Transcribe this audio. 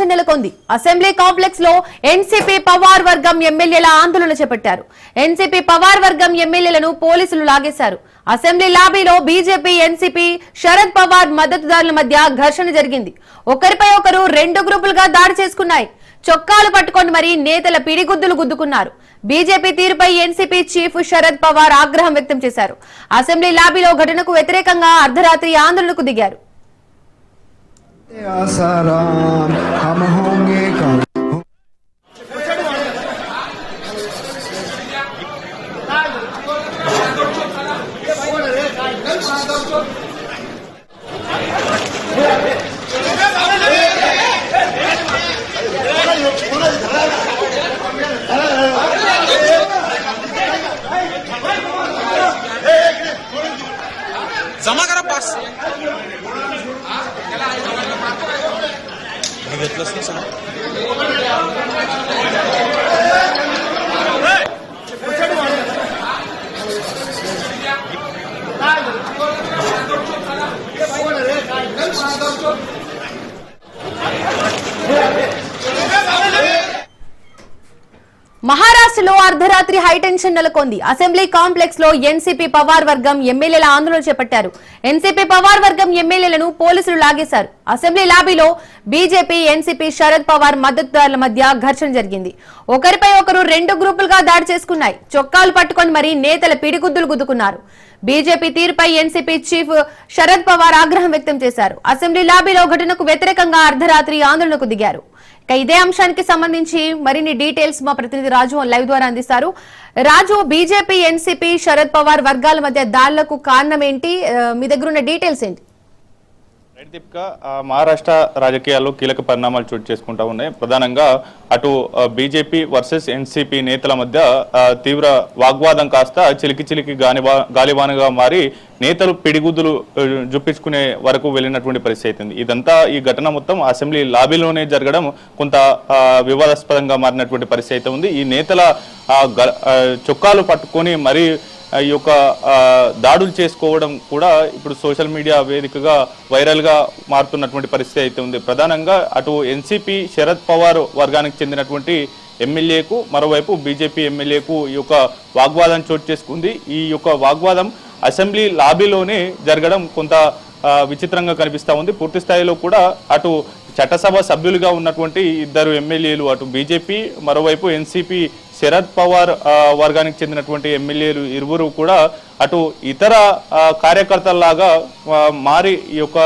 నెలకొంది. Assembly complex లో NCP Pawar వర్గం ఎమ్మెల్యేల ఆందోళన చేపట్టారు. ఎన్సీపీ పవార్ వర్గం ఎమ్మెల్యేలను పోలీసులు లాగేశారు. అసెంబ్లీ లాబీలో బీజేపీ ఎన్సీపీ శరద్ పవార్ మద్దతుదారుల మధ్య ఘర్షణ జరిగింది. ఒకరిపై ఒకరు రెండు గ్రూపులుగా దాడి చేసుకున్నాయి. చొక్కాలు పట్టుకొని మరీ నేతల పిడిగుద్దులు గుద్దుకున్నారు. బీజేపీ తీరుపై ఎన్సీపీ చీఫ్ శరద్ పవార్ ఆగ్రహం వ్యక్తం చేశారు. అసెంబ్లీ లాబీలో ఘటనకు వ్యతిరేకంగా అర్ధరాత్రి ఆందోళనకు దిగారు. आसाराम हम होंगे कम जमा करा पास మహారాష్ట్రలో అర్ధరాత్రి హైటెన్షన్ నెలకొంది. అసెంబ్లీ కాంప్లెక్స్ లో ఎన్సీపీ పవార్ వర్గం ఎమ్మెల్యేల ఆందోళన చేపట్టారు. ఎన్సీపీ పవార్ వర్గం ఎమ్మెల్యేలను పోలీసులు లాగేశారు. అసెంబ్లీ లాబీలో బీజేపీ ఎన్సీపీ శరద్ పవార్ మద్దతుదారుల మధ్య ఘర్షణ జరిగింది. ఒకరిపై ఒకరు రెండు గ్రూపులుగా దాడి చేసుకున్నాయి. చొక్కాలు పట్టుకొని మరీ నేతల పిడిగుద్దులు గుద్దుకున్నారు. బీజేపీ తీరుపై ఎన్సీపీ చీఫ్ శరద్ పవార్ ఆగ్రహం వ్యక్తం చేశారు. అసెంబ్లీ లాబీలో ఘటనకు వ్యతిరేకంగా అర్ధరాత్రి ఆందోళనకు దిగారు. ఇదే అంశానికి సంబంధించి మరిన్ని డీటెయిల్స్ మా ప్రతినిధి రాజు లైవ్ ద్వారా అందిస్తారు. రాజు, బీజేపీ ఎన్సీపీ శరద్ పవార్ వర్గాల మధ్య దాడులకు కారణం ఏంటి? మీ దగ్గర ఉన్న డీటెయిల్స్ ఏంటి? మహారాష్ట్ర రాజకీయాల్లో కీలక పరిణామాలు చోటు చేసుకుంటా ఉన్నాయి. ప్రధానంగా అటు బీజేపీ వర్సెస్ ఎన్సీపీ నేతల మధ్య తీవ్ర వాగ్వాదం కాస్త చిలికి గాలివానగా మారి నేతలు పిడిగుద్దులు జుప్పించుకునే వరకు వెళ్ళినటువంటి పరిస్థితి ఉంది. ఇదంతా ఈ ఘటన మొత్తం అసెంబ్లీ లాబీలోనే జరగడం కొంత వివాదాస్పదంగా మారినటువంటి పరిస్థితి ఉంది. ఈ నేతల చొక్కాలు పట్టుకొని మరీ ఈ యొక్క దాడులు చేసుకోవడం కూడా ఇప్పుడు సోషల్ మీడియా వేదికగా వైరల్గా మారుతున్నటువంటి పరిస్థితి అయితే ఉంది. ప్రధానంగా అటు ఎన్సీపీ శరద్ పవార్ వర్గానికి చెందినటువంటి ఎమ్మెల్యేకు, మరోవైపు బీజేపీ ఎమ్మెల్యేకు ఈ యొక్క వాగ్వాదం చోటు చేసుకుంది. ఈ యొక్క వాగ్వాదం అసెంబ్లీ లాబీలోనే జరగడం కొంత విచిత్రంగా కనిపిస్తూ ఉంది. పూర్తి స్థాయిలో కూడా అటు చట్టసభ సభ్యులుగా ఉన్నటువంటి ఇద్దరు ఎమ్మెల్యేలు, అటు బీజేపీ మరోవైపు ఎన్సీపీ శరద్ పవార్ వర్గానికి చెందినటువంటి ఎమ్మెల్యేలు ఇరువురు కూడా అటు ఇతర కార్యకర్తల్లాగా మారి ఈ యొక్క